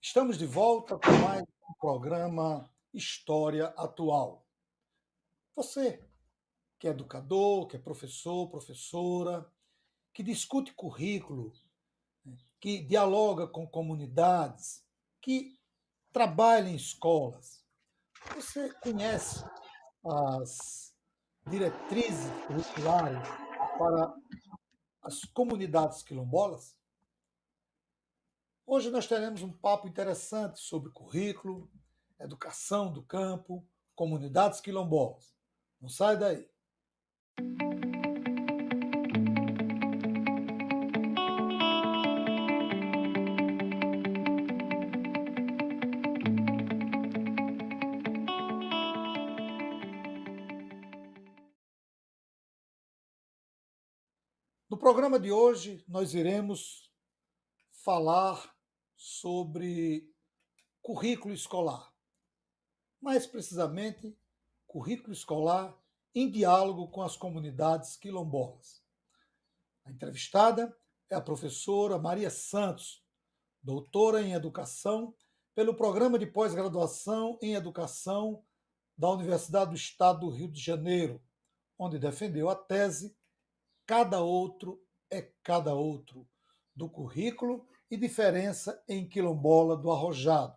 Estamos de volta com mais um programa História Atual. Você, que é educador, que é professor, professora, que discute currículo, que dialoga com comunidades, que trabalha em escolas, você conhece as diretrizes curriculares para as comunidades quilombolas? Hoje nós teremos um papo interessante sobre currículo, educação do campo, comunidades quilombolas. Não sai daí. No programa de hoje, nós iremos falar sobre currículo escolar. Mais precisamente, currículo escolar em diálogo com as comunidades quilombolas. A entrevistada é a professora Maria Santos, doutora em educação pelo Programa de Pós-Graduação em Educação da Universidade do Estado do Rio de Janeiro, onde defendeu a tese Cada outro é cada outro, do currículo e diferença em quilombola do Arrojado.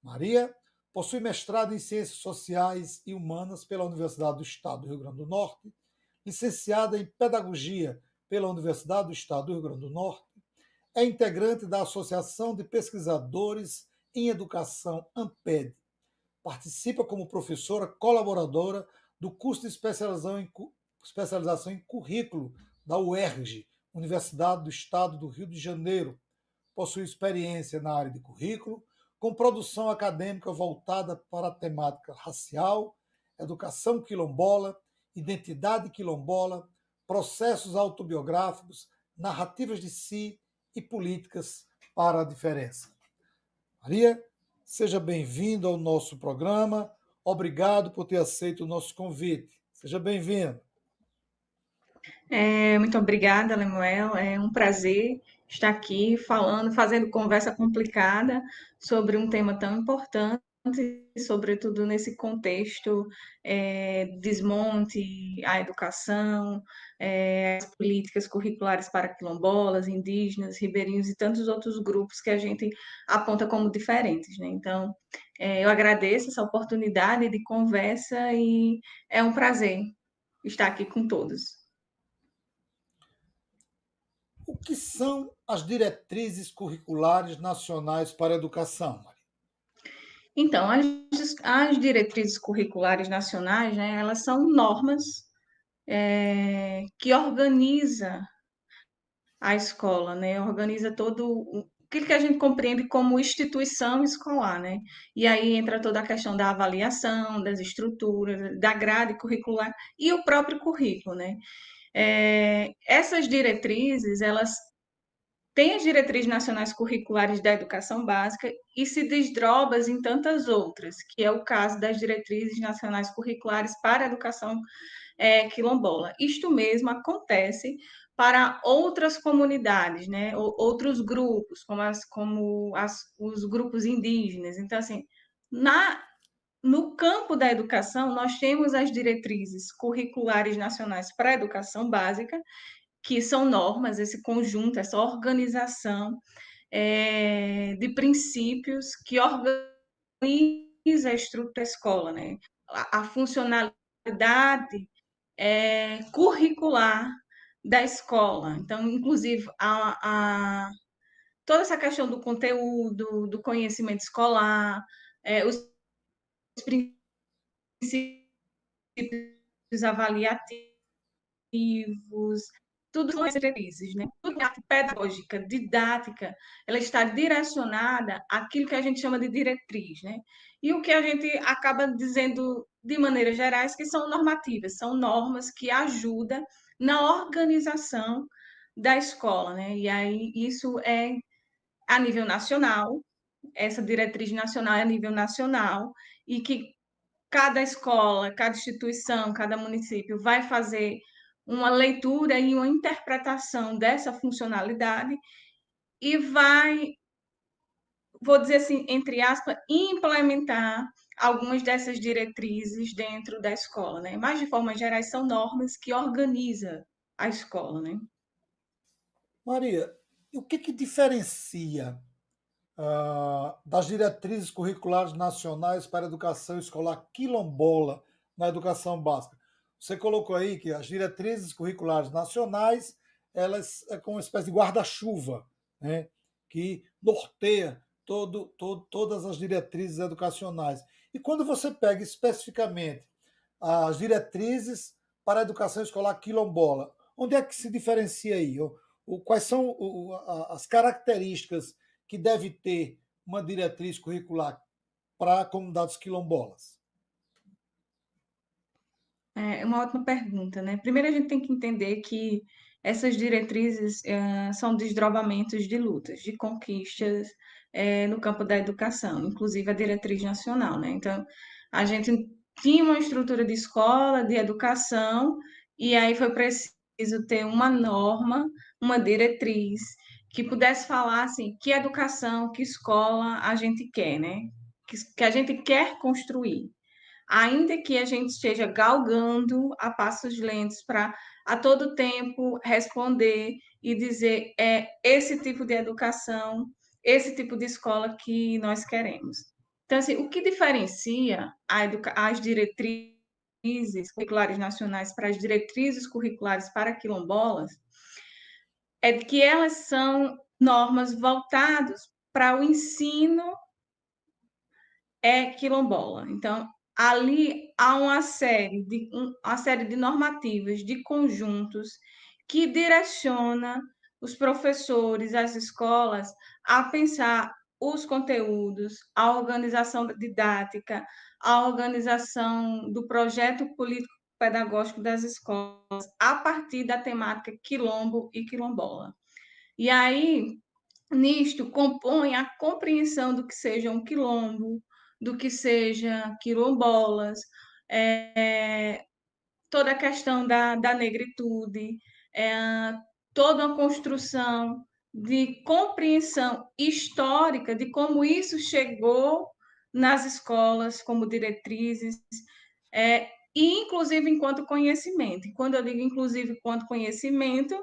Maria possui mestrado em Ciências Sociais e Humanas pela Universidade do Estado do Rio Grande do Norte, licenciada em Pedagogia pela Universidade do Estado do Rio Grande do Norte, é integrante da Associação de Pesquisadores em Educação AMPED. Participa como professora colaboradora do curso de especialização em currículo da UERJ, Universidade do Estado do Rio de Janeiro. Possui experiência na área de currículo, com produção acadêmica voltada para a temática racial, educação quilombola, identidade quilombola, processos autobiográficos, narrativas de si e políticas para a diferença. Maria, seja bem-vindo ao nosso programa. Obrigado por ter aceito o nosso convite. Seja bem-vindo. Muito obrigada, Lemuel. É um prazer estar aqui falando, fazendo conversa complicada sobre um tema tão importante, sobretudo nesse contexto desmonte à educação, as políticas curriculares para quilombolas, indígenas, ribeirinhos e tantos outros grupos que a gente aponta como diferentes, né? Então, eu agradeço essa oportunidade de conversa e é um prazer estar aqui com todos. O que são as diretrizes curriculares nacionais para a educação, Maria? Então, as diretrizes curriculares nacionais, né, elas são normas que organiza a escola, né, organiza aquilo que a gente compreende como instituição escolar, né, e aí entra toda a questão da avaliação, das estruturas, da grade curricular e o próprio currículo, né. Essas diretrizes, elas tem as diretrizes nacionais curriculares da educação básica e se desdobra em tantas outras, que é o caso das diretrizes nacionais curriculares para a educação quilombola. Isto mesmo acontece para outras comunidades, né? Outros grupos, os grupos indígenas. Então, assim, no campo da educação, nós temos as diretrizes curriculares nacionais para a educação básica, que são normas, esse conjunto, essa organização de princípios que organiza a estrutura da escola, né? A funcionalidade curricular da escola. Então, inclusive, toda essa questão do conteúdo, do conhecimento escolar, os princípios avaliativos, tudo são diretrizes, né? Tudo é arte pedagógica, didática, ela está direcionada àquilo que a gente chama de diretriz, né? E o que a gente acaba dizendo de maneiras gerais que são normativas, são normas que ajudam na organização da escola, né? E aí isso é a nível nacional, essa diretriz nacional é a nível nacional, e que cada escola, cada instituição, cada município vai fazer uma leitura e uma interpretação dessa funcionalidade e vou dizer assim, entre aspas, implementar algumas dessas diretrizes dentro da escola, né? Mas, de forma geral, são normas que organizam a escola, né? Maria, e o que diferencia das diretrizes curriculares nacionais para a educação escolar quilombola na educação básica? Você colocou aí que as diretrizes curriculares nacionais, elas é como uma espécie de guarda-chuva, né, que norteia todas as diretrizes educacionais. E quando você pega especificamente as diretrizes para a educação escolar quilombola, onde é que se diferencia aí? Quais são as características que deve ter uma diretriz curricular para comunidades quilombolas? É uma ótima pergunta, né? Primeiro, a gente tem que entender que essas diretrizes são desdobramentos de lutas, de conquistas no campo da educação, inclusive a diretriz nacional, né? Então, a gente tinha uma estrutura de escola, de educação, e aí foi preciso ter uma norma, uma diretriz, que pudesse falar assim, que educação, que escola a gente quer, né? Que a gente quer construir, ainda que a gente esteja galgando a passos lentos para a todo tempo responder e dizer esse tipo de educação, esse tipo de escola que nós queremos. Então, assim, o que diferencia as diretrizes curriculares nacionais para as diretrizes curriculares para quilombolas é que elas são normas voltadas para o ensino quilombola. Então, ali há uma série de normativas, de conjuntos, que direciona os professores, as escolas, a pensar os conteúdos, a organização didática, a organização do projeto político-pedagógico das escolas, a partir da temática quilombo e quilombola. E aí, nisto, compõe a compreensão do que seja um quilombo, do que seja quilombolas, toda a questão da negritude, é, toda uma construção de compreensão histórica de como isso chegou nas escolas como diretrizes, e inclusive enquanto conhecimento. E quando eu digo inclusive enquanto conhecimento,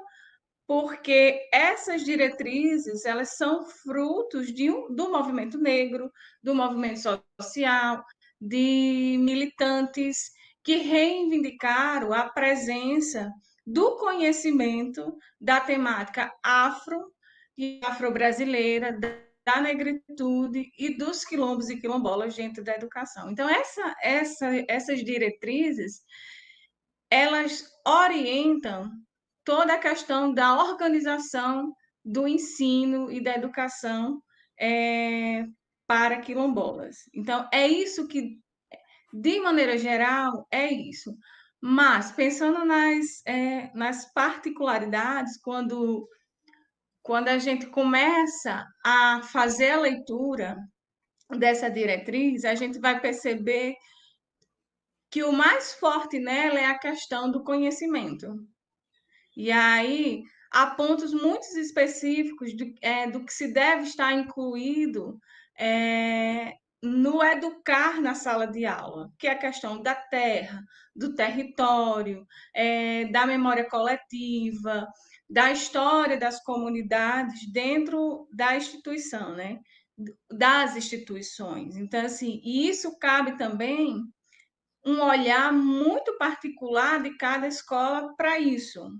porque essas diretrizes, elas são frutos do movimento negro, do movimento social, de militantes que reivindicaram a presença do conhecimento da temática afro e afro-brasileira, da negritude e dos quilombos e quilombolas dentro da educação. Então, essas diretrizes, elas orientam toda a questão da organização do ensino e da educação é, para quilombolas. Então, é isso que, de maneira geral, é isso. Mas, pensando nas particularidades, quando a gente começa a fazer a leitura dessa diretriz, a gente vai perceber que o mais forte nela é a questão do conhecimento. E aí há pontos muito específicos do que se deve estar incluído no educar na sala de aula, que é a questão da terra, do território, da memória coletiva, da história das comunidades dentro da instituição, né? Das instituições. Então, assim, e isso cabe também um olhar muito particular de cada escola para isso.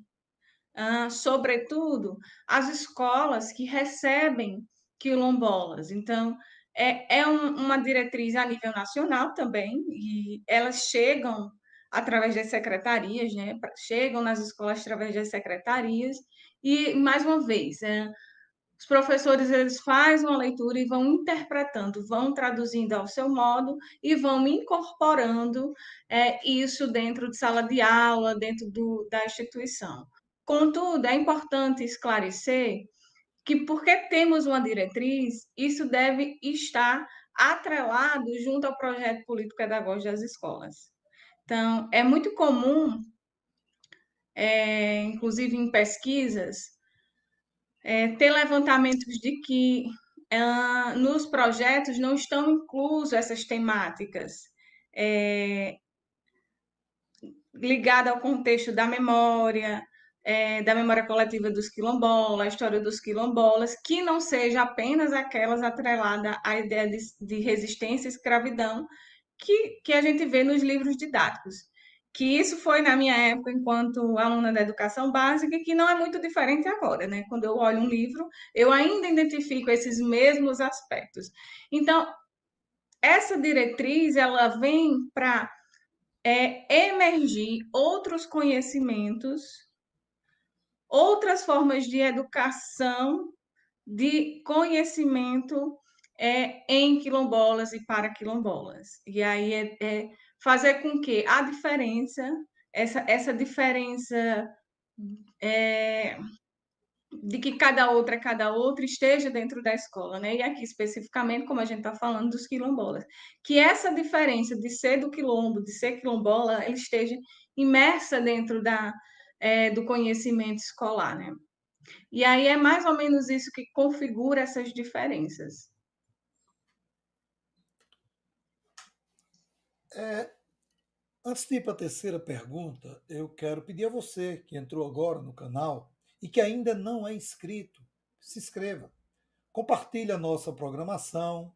Sobretudo as escolas que recebem quilombolas. Então, uma diretriz a nível nacional também, e elas chegam através das secretarias, né? Chegam nas escolas através das secretarias, e, mais uma vez, os professores eles fazem uma leitura e vão interpretando, vão traduzindo ao seu modo e vão incorporando isso dentro de sala de aula, dentro da instituição. Contudo, é importante esclarecer que, porque temos uma diretriz, isso deve estar atrelado junto ao projeto político-pedagógico das escolas. Então, é muito comum, inclusive em pesquisas, ter levantamentos de que nos projetos não estão inclusas essas temáticas ligadas ao contexto da memória coletiva dos quilombolas, a história dos quilombolas, que não seja apenas aquelas atreladas à ideia de resistência e escravidão que a gente vê nos livros didáticos. Que isso foi na minha época, enquanto aluna da educação básica, e que não é muito diferente agora, né? Quando eu olho um livro, eu ainda identifico esses mesmos aspectos. Então, essa diretriz, ela vem para emergir outros conhecimentos, outras formas de educação, de conhecimento em quilombolas e para quilombolas. E aí fazer com que a diferença, essa diferença de que cada outra esteja dentro da escola, né? E aqui especificamente, como a gente está falando dos quilombolas, que essa diferença de ser do quilombo, de ser quilombola, ela esteja imersa dentro do conhecimento escolar, né? E aí é mais ou menos isso que configura essas diferenças. Antes de ir para a terceira pergunta, eu quero pedir a você que entrou agora no canal e que ainda não é inscrito, se inscreva. Compartilhe a nossa programação,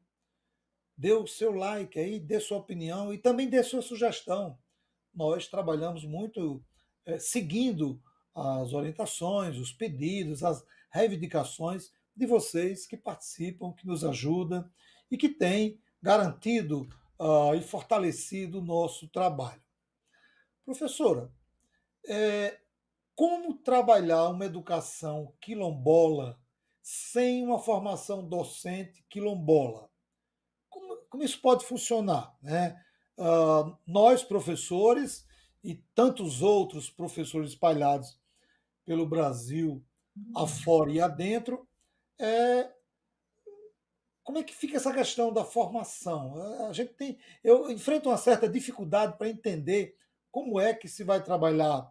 dê o seu like aí, dê sua opinião e também dê sua sugestão. Nós trabalhamos muito seguindo as orientações, os pedidos, as reivindicações de vocês que participam, que nos ajudam e que têm garantido e fortalecido o nosso trabalho. Professora, como trabalhar uma educação quilombola sem uma formação docente quilombola? Como isso pode funcionar? Né? Nós, professores, e tantos outros professores espalhados pelo Brasil, afora e adentro, como é que fica essa questão da formação? Eu enfrento uma certa dificuldade para entender como é que se vai trabalhar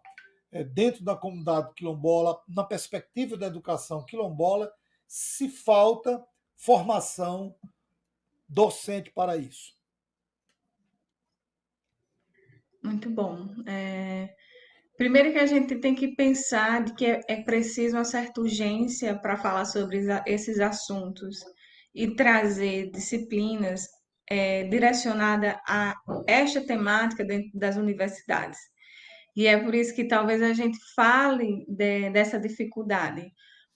dentro da comunidade quilombola, na perspectiva da educação quilombola, se falta formação docente para isso. Muito bom. Primeiro que a gente tem que pensar de que é preciso uma certa urgência para falar sobre esses assuntos e trazer disciplinas direcionadas a esta temática dentro das universidades. E é por isso que talvez a gente fale dessa dificuldade,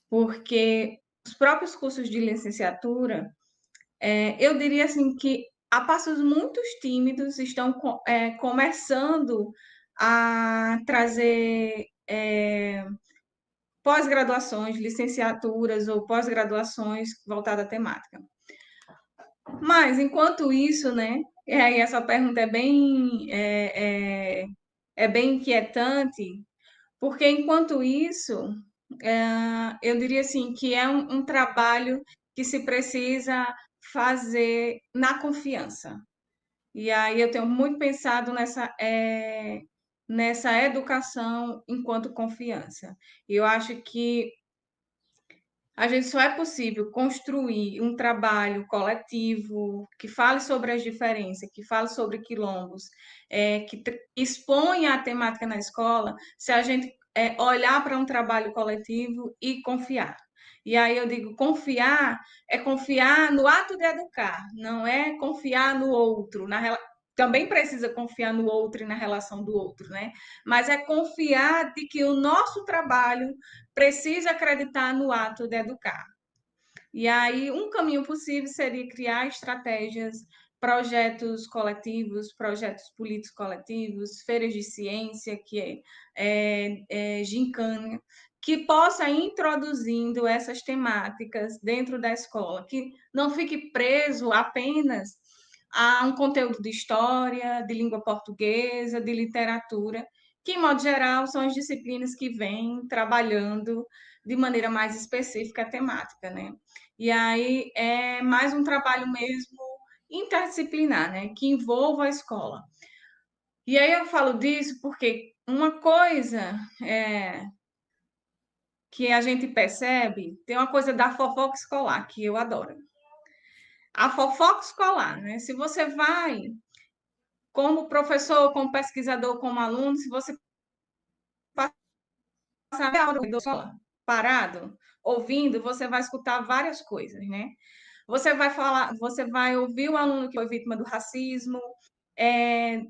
porque os próprios cursos de licenciatura, eu diria assim que a passos muito tímidos estão começando a trazer pós-graduações, licenciaturas ou pós-graduações voltadas à temática. Mas, enquanto isso, né, e aí essa pergunta é bem inquietante, porque enquanto isso, eu diria assim que é um trabalho que se precisa fazer na confiança. E aí eu tenho muito pensado nessa educação enquanto confiança. Eu acho que a gente só é possível construir um trabalho coletivo que fale sobre as diferenças, que fale sobre quilombos, que exponha a temática na escola, se a gente olhar para um trabalho coletivo e confiar. E aí eu digo, confiar é confiar no ato de educar, não é confiar no outro, também precisa confiar no outro e na relação do outro, né? Mas é confiar de que o nosso trabalho precisa acreditar no ato de educar. E aí, um caminho possível seria criar estratégias, projetos coletivos, projetos políticos coletivos, feiras de ciência, que é gincana, que possa ir introduzindo essas temáticas dentro da escola, que não fique preso apenas a um conteúdo de história, de língua portuguesa, de literatura, que, em modo geral, são as disciplinas que vêm trabalhando de maneira mais específica a temática, né? E aí é mais um trabalho mesmo interdisciplinar, né? Que envolva a escola. E aí eu falo disso porque uma coisa que a gente percebe, tem uma coisa da fofoca escolar, que eu adoro. A fofoca escolar, né? Se você vai, como professor, como pesquisador, como aluno, se você passar a hora do escola parado, ouvindo, você vai escutar várias coisas, né? Você vai falar, você vai ouvir o aluno que foi vítima do racismo,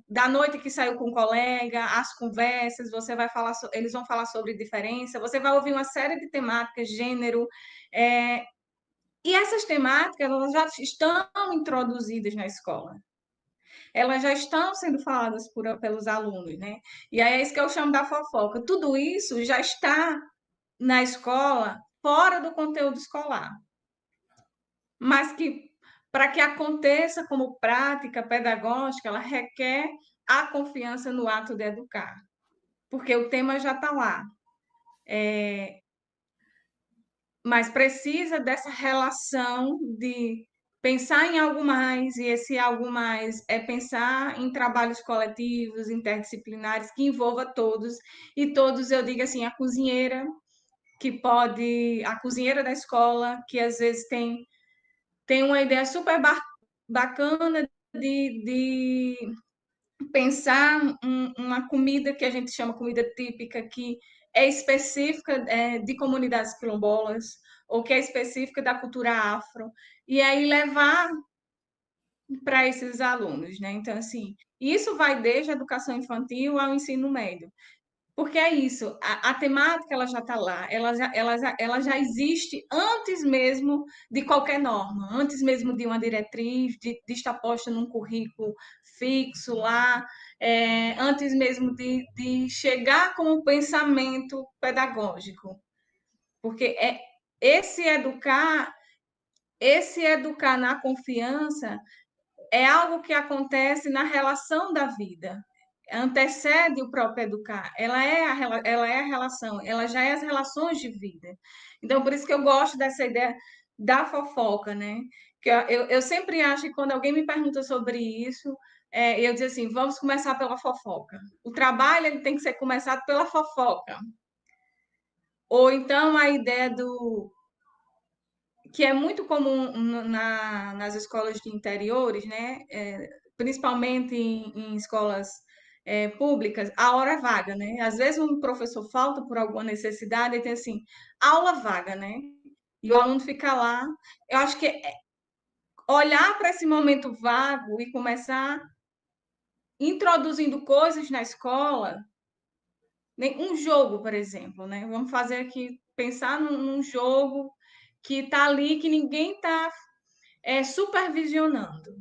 da noite que saiu com um colega, as conversas, você vai falar, eles vão falar sobre diferença, você vai ouvir uma série de temáticas, gênero, e essas temáticas elas já estão introduzidas na escola. Elas já estão sendo faladas pelos alunos, né? E aí é isso que eu chamo da fofoca. Tudo isso já está na escola, fora do conteúdo escolar, mas que para que aconteça como prática pedagógica, ela requer a confiança no ato de educar, porque o tema já está lá. Mas precisa dessa relação de pensar em algo mais, e esse algo mais é pensar em trabalhos coletivos, interdisciplinares, que envolva todos, e todos, eu digo assim, a cozinheira, a cozinheira da escola, que às vezes tem uma ideia super bacana de pensar uma comida que a gente chama comida típica, que é específica de comunidades quilombolas, ou que é específica da cultura afro, e aí levar para esses alunos, né? Então, assim, isso vai desde a educação infantil ao ensino médio. Porque é isso, a temática ela já está lá, ela já existe antes mesmo de qualquer norma, antes mesmo de uma diretriz, de estar posta num currículo fixo lá, antes mesmo de chegar com o pensamento pedagógico. Porque esse educar na confiança é algo que acontece na relação da vida, antecede o próprio educar. Ela é a relação, ela já é as relações de vida. Então, por isso que eu gosto dessa ideia da fofoca, né? Que eu sempre acho que quando alguém me pergunta sobre isso, eu digo assim, vamos começar pela fofoca. O trabalho ele tem que ser começado pela fofoca. Ou então a ideia do que é muito comum nas escolas de interiores, né? Principalmente em escolas públicas, a hora vaga, né? Às vezes um professor falta por alguma necessidade e tem assim, aula vaga, né? E o aluno fica lá. Eu acho que olhar para esse momento vago e começar introduzindo coisas na escola, né? Um jogo, por exemplo, né? Vamos fazer aqui, pensar num jogo que está ali, que ninguém está supervisionando.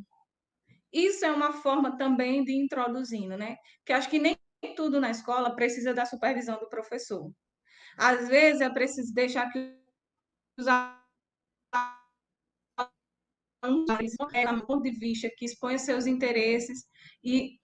Isso é uma forma também de introduzindo, né? Que acho que nem tudo na escola precisa da supervisão do professor. Às vezes é preciso deixar que os alunos um ponto de vista que exponha seus interesses e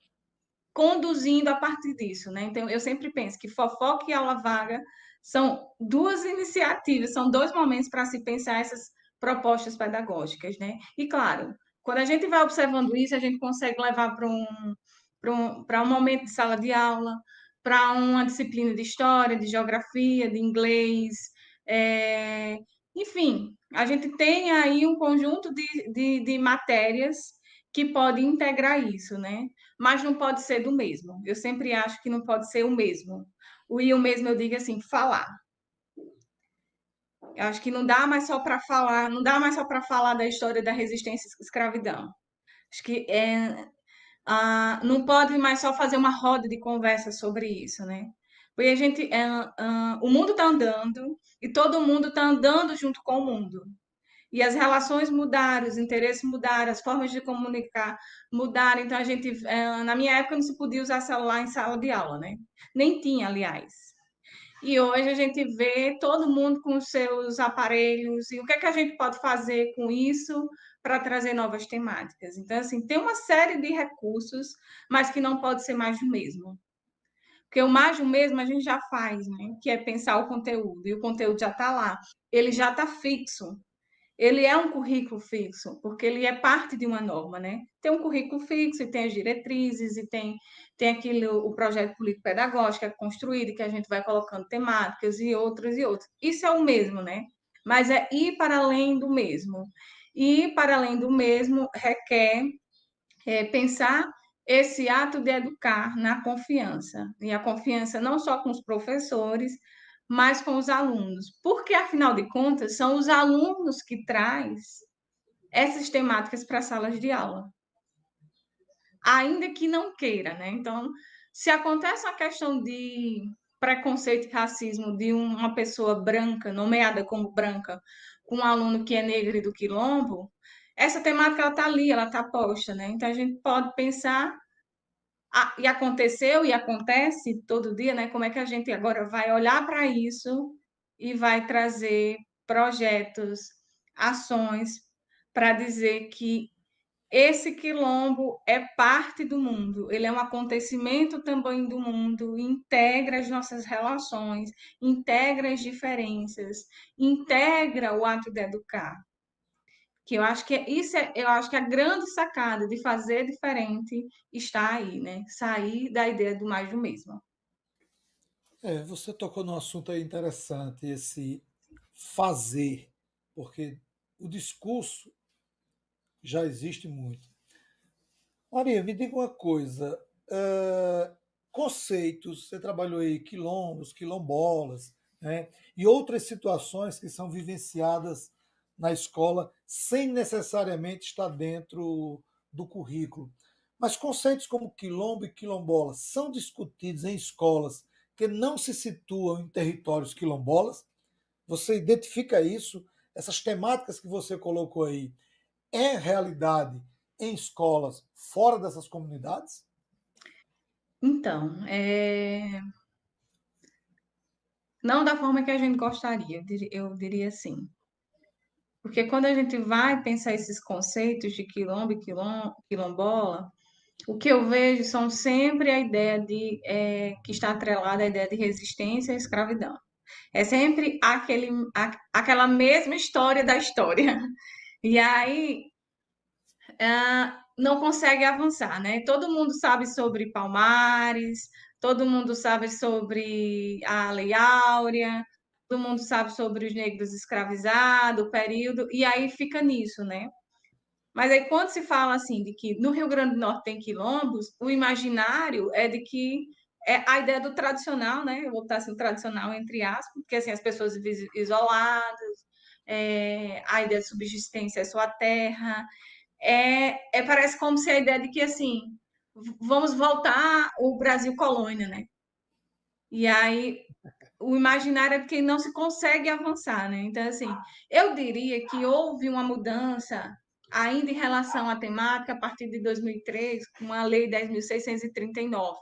conduzindo a partir disso, né? Então, eu sempre penso que fofoca e aula vaga são duas iniciativas, são dois momentos para se pensar essas propostas pedagógicas, né? E, claro, quando a gente vai observando isso, a gente consegue levar para um momento de sala de aula, para uma disciplina de história, de geografia, de inglês, enfim, a gente tem aí um conjunto de matérias que pode integrar isso, né? Mas não pode ser do mesmo. Eu sempre acho que não pode ser o mesmo. O mesmo eu digo assim, falar. Eu acho que não dá mais só para falar, não dá mais só para falar da história da resistência à escravidão. Acho que não pode mais só fazer uma roda de conversa sobre isso, né? Porque o mundo está andando e todo mundo está andando junto com o mundo. E as relações mudaram, os interesses mudaram, as formas de comunicar mudaram. Então, na minha época, não se podia usar celular em sala de aula, né? Nem tinha, aliás. E hoje a gente vê todo mundo com os seus aparelhos. E o que é que a gente pode fazer com isso para trazer novas temáticas? Então, assim, tem uma série de recursos, mas que não pode ser mais do mesmo. Porque o mais do mesmo a gente já faz, né? Que é pensar o conteúdo. E o conteúdo já está lá. Ele já está fixo. Ele é um currículo fixo, porque ele é parte de uma norma, né? Tem um currículo fixo, e tem as diretrizes, e tem o projeto político-pedagógico que é construído, que a gente vai colocando temáticas e outras e outras. Isso é o mesmo, né? Mas é ir para além do mesmo. E, para além do mesmo, requer pensar esse ato de educar na confiança, e a confiança não só com os professores, mas com os alunos, porque, afinal de contas, são os alunos que traz essas temáticas para as salas de aula, ainda que não queira, né? Então, se acontece uma questão de preconceito e racismo de uma pessoa branca, nomeada como branca, com um aluno que é negro e do quilombo, essa temática ela está ali, ela está posta, né? Então a gente pode pensar, e aconteceu e acontece todo dia, né? Como é que a gente agora vai olhar para isso e vai trazer projetos, ações para dizer que esse quilombo é parte do mundo, ele é um acontecimento também do mundo, integra as nossas relações, integra as diferenças, integra o ato de educar. Que eu acho que eu acho que a grande sacada de fazer diferente está aí, né? Sair da ideia do mais do mesmo. Você tocou num assunto aí interessante, esse fazer, porque o discurso já existe muito. Maria, me diga uma coisa, conceitos, você trabalhou aí quilombos, quilombolas, né, e outras situações que são vivenciadas na escola sem necessariamente estar dentro do currículo. Mas conceitos como quilombo e quilombola são discutidos em escolas que não se situam em territórios quilombolas? Você identifica isso? Essas temáticas que você colocou aí é realidade em escolas fora dessas comunidades? Então, não da forma que a gente gostaria, eu diria assim. Porque quando a gente vai pensar esses conceitos de quilombo e quilombola, o que eu vejo são sempre a ideia que está atrelada à ideia de resistência à escravidão. É sempre aquela mesma história da história. E aí não consegue avançar, né? Todo mundo sabe sobre Palmares, todo mundo sabe sobre a Lei Áurea, todo mundo sabe sobre os negros escravizados, o período, e aí fica nisso, né? Mas aí quando se fala assim de que no Rio Grande do Norte tem quilombos, o imaginário é de que é a ideia do tradicional, né? Eu vou botar assim, o tradicional entre aspas, porque assim as pessoas vivem isoladas, a ideia de subsistência é só a terra, parece como se a ideia de que assim vamos voltar o Brasil colônia, né? E aí o imaginário é porque não se consegue avançar, né? Então, assim, eu diria que houve uma mudança ainda em relação à temática a partir de 2003, com a Lei 10.639,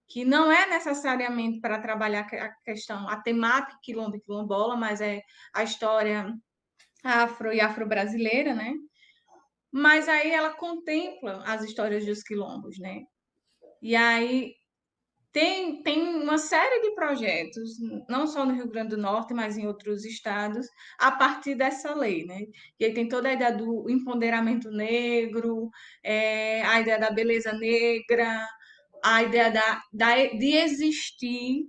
que não é necessariamente para trabalhar a questão, a temática quilombo e quilombola, mas é a história afro e afro-brasileira, né? Mas aí ela contempla as histórias dos quilombos, né? E aí tem uma série de projetos, não só no Rio Grande do Norte, mas em outros estados, a partir dessa lei, né? E aí tem toda a ideia do empoderamento negro, a ideia da beleza negra, a ideia de existir,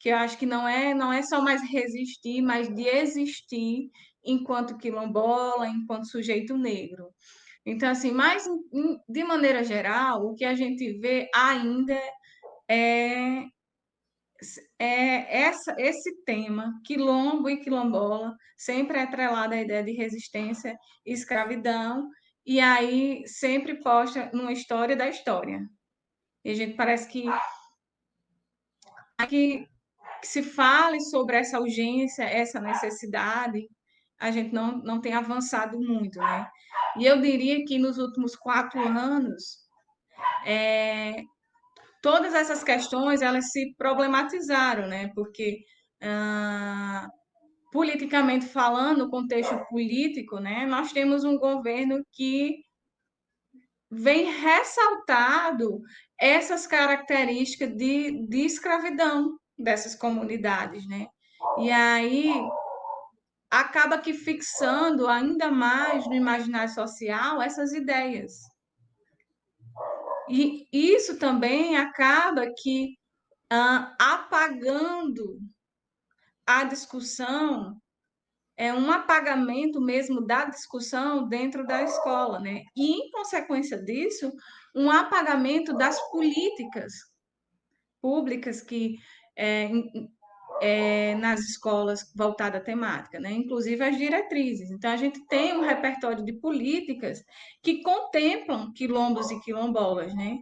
que eu acho que não é só mais resistir, mas de existir enquanto quilombola, enquanto sujeito negro. Então, assim, mas de maneira geral, o que a gente vê ainda é, esse tema, quilombo e quilombola, sempre é atrelado à ideia de resistência e escravidão, e aí sempre posta numa história da história. E a gente parece que se fale sobre essa urgência, essa necessidade, a gente não tem avançado muito, né? E eu diria que nos últimos 4 anos, todas essas questões elas se problematizaram, né? Porque politicamente falando, no contexto político, né, nós temos um governo que vem ressaltado essas características de escravidão dessas comunidades, né? E aí acaba que fixando ainda mais no imaginário social essas ideias. E isso também acaba que apagando a discussão um apagamento mesmo da discussão dentro da escola, né? E, em consequência disso, um apagamento das políticas públicas que nas escolas voltada à temática, né? Inclusive as diretrizes. Então, a gente tem um repertório de políticas que contemplam quilombos e quilombolas, né?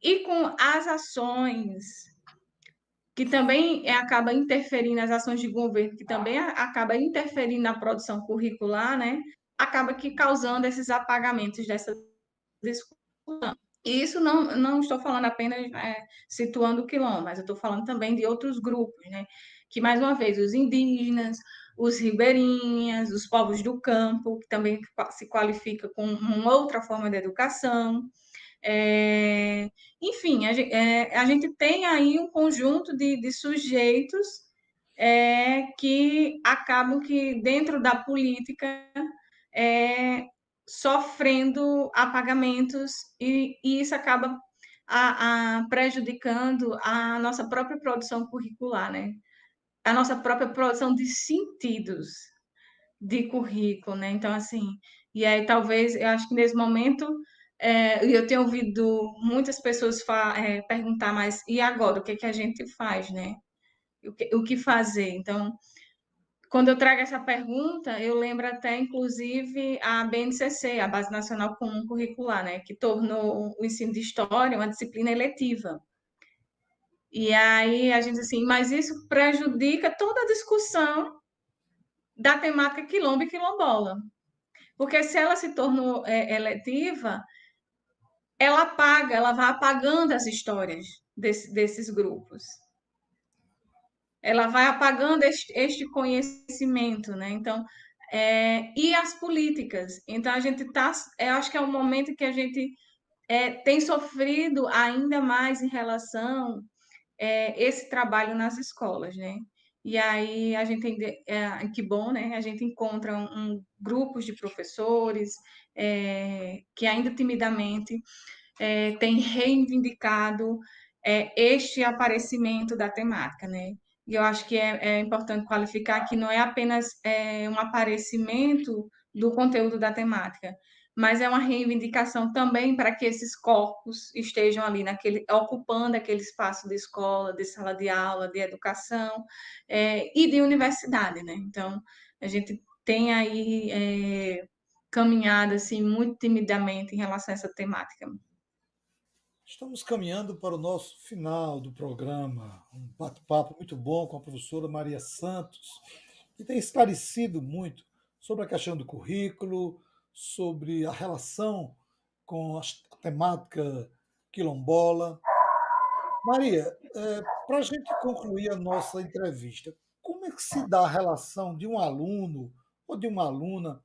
E com as ações que também acaba interferindo nas ações de governo, que também acaba interferindo na produção curricular, né? Acaba que causando esses apagamentos dessa discussão. E isso não estou falando apenas situando o quilombo, mas eu estou falando também de outros grupos, né? Que, mais uma vez, os indígenas, os ribeirinhas, os povos do campo, que também se qualifica com uma outra forma de educação. É, enfim, a gente tem aí um conjunto de sujeitos que acabam que, dentro da política, é, sofrendo apagamentos, e isso acaba prejudicando a nossa própria produção curricular, né? A nossa própria produção de sentidos de currículo, né? Então, assim, e aí talvez, eu acho que nesse momento, eu tenho ouvido muitas pessoas perguntar, mas e agora, o que que a gente faz, né? O que fazer? Então, quando eu trago essa pergunta, eu lembro até, inclusive, a BNCC, a Base Nacional Comum Curricular, né? Que tornou o ensino de história uma disciplina eletiva. E aí a gente assim, mas isso prejudica toda a discussão da temática quilombo e quilombola. Porque se ela se tornou eletiva, ela apaga, ela vai apagando as histórias desses grupos. Ela vai apagando este conhecimento, né? Então, e as políticas. Então, a gente está, eu acho que é um momento que a gente tem sofrido ainda mais em relação esse trabalho nas escolas, né? E aí a gente que bom, né? A gente encontra grupos de professores que ainda timidamente têm reivindicado este aparecimento da temática, né? E eu acho que é importante qualificar que não é apenas um aparecimento do conteúdo da temática, mas é uma reivindicação também para que esses corpos estejam ali ocupando aquele espaço de escola, de sala de aula, de educação e de universidade, né? Então, a gente tem aí caminhado assim muito timidamente em relação a essa temática. Estamos caminhando para o nosso final do programa, um bate-papo muito bom com a professora Maria Santos, que tem esclarecido muito sobre a questão do currículo, sobre a relação com a temática quilombola. Maria, para a gente concluir a nossa entrevista, como é que se dá a relação de um aluno ou de uma aluna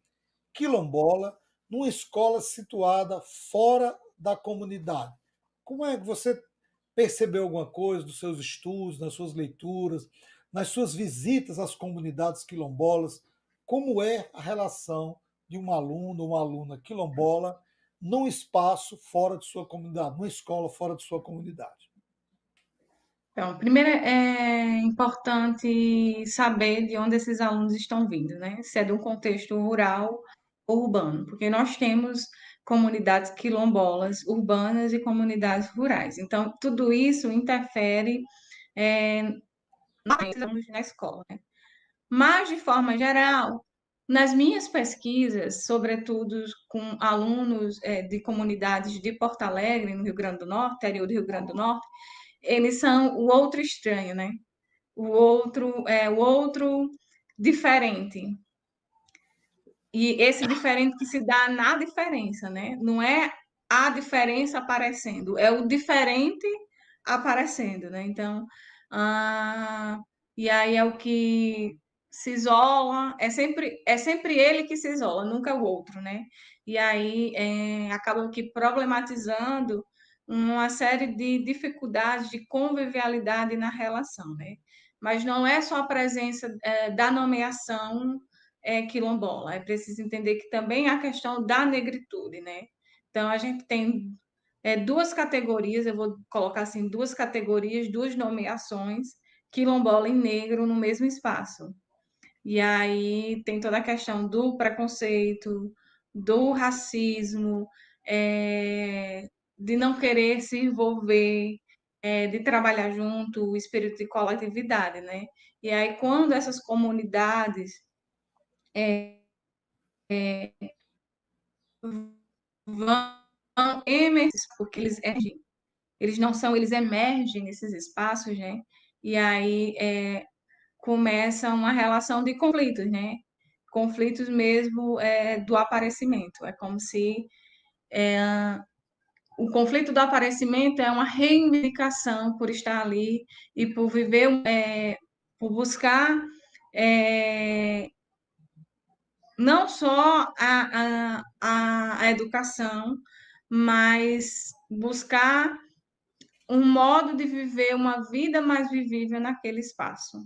quilombola numa escola situada fora da comunidade? Como é que você percebeu alguma coisa dos seus estudos, nas suas leituras, nas suas visitas às comunidades quilombolas? Como é a relação de um aluno ou uma aluna quilombola num espaço fora de sua comunidade, numa escola fora de sua comunidade? Então, primeiro é importante saber de onde esses alunos estão vindo, né? Se é de um contexto rural ou urbano, porque nós temos comunidades quilombolas urbanas e comunidades rurais. Então, tudo isso interfere nos alunos na escola, né? Mas, de forma geral, nas minhas pesquisas, sobretudo com alunos de comunidades de Porto Alegre, no Rio Grande do Norte, interior do Rio Grande do Norte, eles são o outro estranho, né? O outro diferente. E esse diferente que se dá na diferença, né? Não é a diferença aparecendo, é o diferente aparecendo, né? Então, ah, e aí é o que se isola, é sempre ele que se isola, nunca o outro, né? E aí acaba que problematizando uma série de dificuldades de convivialidade na relação, né? Mas não é só a presença da nomeação quilombola, é preciso entender que também há a questão da negritude, né? Então, a gente tem duas categorias, eu vou colocar assim, duas categorias, duas nomeações, quilombola e negro no mesmo espaço. E aí tem toda a questão do preconceito, do racismo, de não querer se envolver, de trabalhar junto, o espírito de coletividade, né? E aí, quando essas comunidades vão emergir, porque eles não são, eles emergem nesses espaços, né? E aí começa uma relação de conflitos, né? Conflitos mesmo do aparecimento. É como se o conflito do aparecimento é uma reivindicação por estar ali e por viver, por buscar é, não só a educação, mas buscar um modo de viver uma vida mais vivível naquele espaço.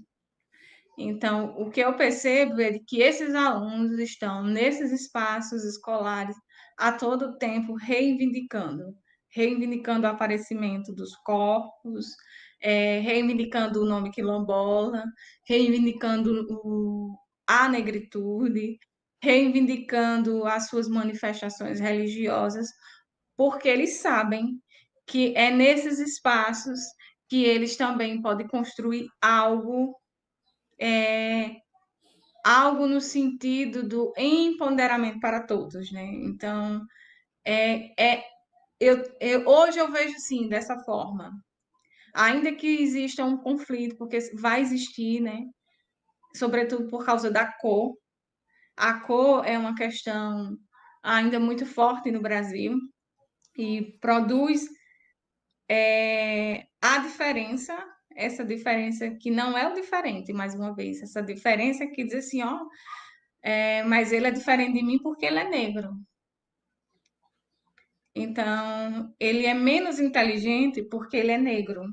Então, o que eu percebo é que esses alunos estão nesses espaços escolares a todo tempo reivindicando o aparecimento dos corpos, reivindicando o nome quilombola, reivindicando a negritude, reivindicando as suas manifestações religiosas, porque eles sabem que é nesses espaços que eles também podem construir algo no sentido do empoderamento para todos, né? Então, é, é, hoje eu vejo assim, dessa forma. Ainda que exista um conflito, porque vai existir, né? Sobretudo por causa da cor. A cor é uma questão ainda muito forte no Brasil e produz a diferença, essa diferença que não é o diferente, mais uma vez, essa diferença que diz assim, ó, mas ele é diferente de mim porque ele é negro. Então, ele é menos inteligente porque ele é negro.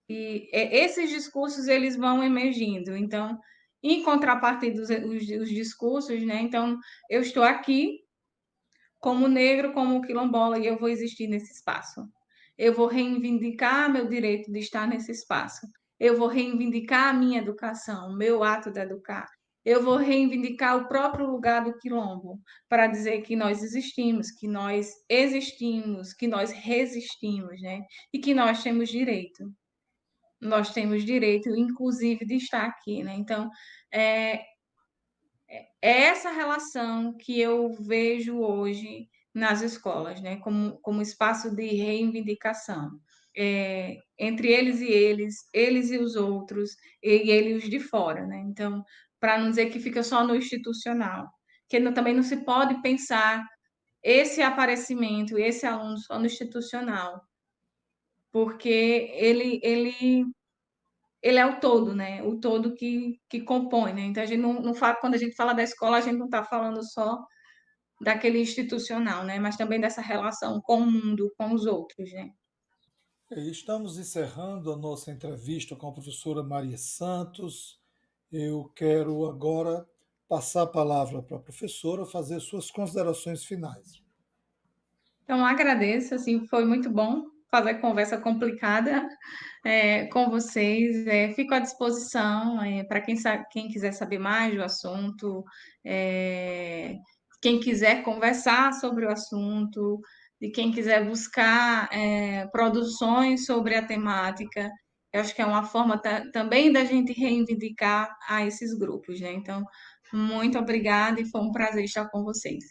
E esses discursos eles vão emergindo. Então, em contrapartida os discursos, né? Então, eu estou aqui como negro, como quilombola, e eu vou existir nesse espaço. Eu vou reivindicar meu direito de estar nesse espaço. Eu vou reivindicar a minha educação, o meu ato de educar. Eu vou reivindicar o próprio lugar do quilombo, para dizer que nós resistimos, né? E que nós temos direito. Nós temos direito, inclusive, de estar aqui, né? Então, é, é essa relação que eu vejo hoje nas escolas, né, como espaço de reivindicação. Entre eles e os outros, e ele e os de fora, né? Então, para não dizer que fica só no institucional, que também não se pode pensar esse aparecimento, esse aluno só no institucional, porque ele é o todo, né? O todo que compõe, né? Então, a gente não fala, quando a gente fala da escola, a gente não está falando só daquele institucional, né? Mas também dessa relação com o mundo, com os outros, né? Estamos encerrando a nossa entrevista com a professora Maria Santos. Eu quero agora passar a palavra para a professora fazer suas considerações finais. Então, agradeço, assim, foi muito bom fazer conversa complicada com vocês. Fico à disposição para quem quiser saber mais do assunto, é, quem quiser conversar sobre o assunto, e quem quiser buscar produções sobre a temática. Eu acho que é uma forma também da gente reivindicar a esses grupos, né? Então, muito obrigada e foi um prazer estar com vocês.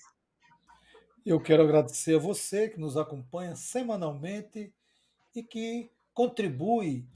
Eu quero agradecer a você que nos acompanha semanalmente e que contribui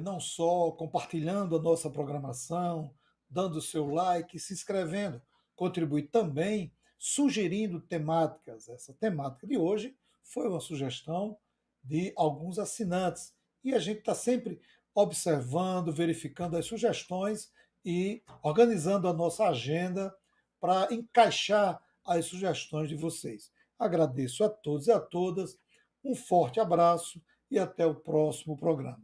não só compartilhando a nossa programação, dando o seu like, se inscrevendo, contribui também sugerindo temáticas. Essa temática de hoje foi uma sugestão de alguns assinantes e a gente está sempre observando, verificando as sugestões e organizando a nossa agenda para encaixar as sugestões de vocês. Agradeço a todos e a todas, um forte abraço e até o próximo programa.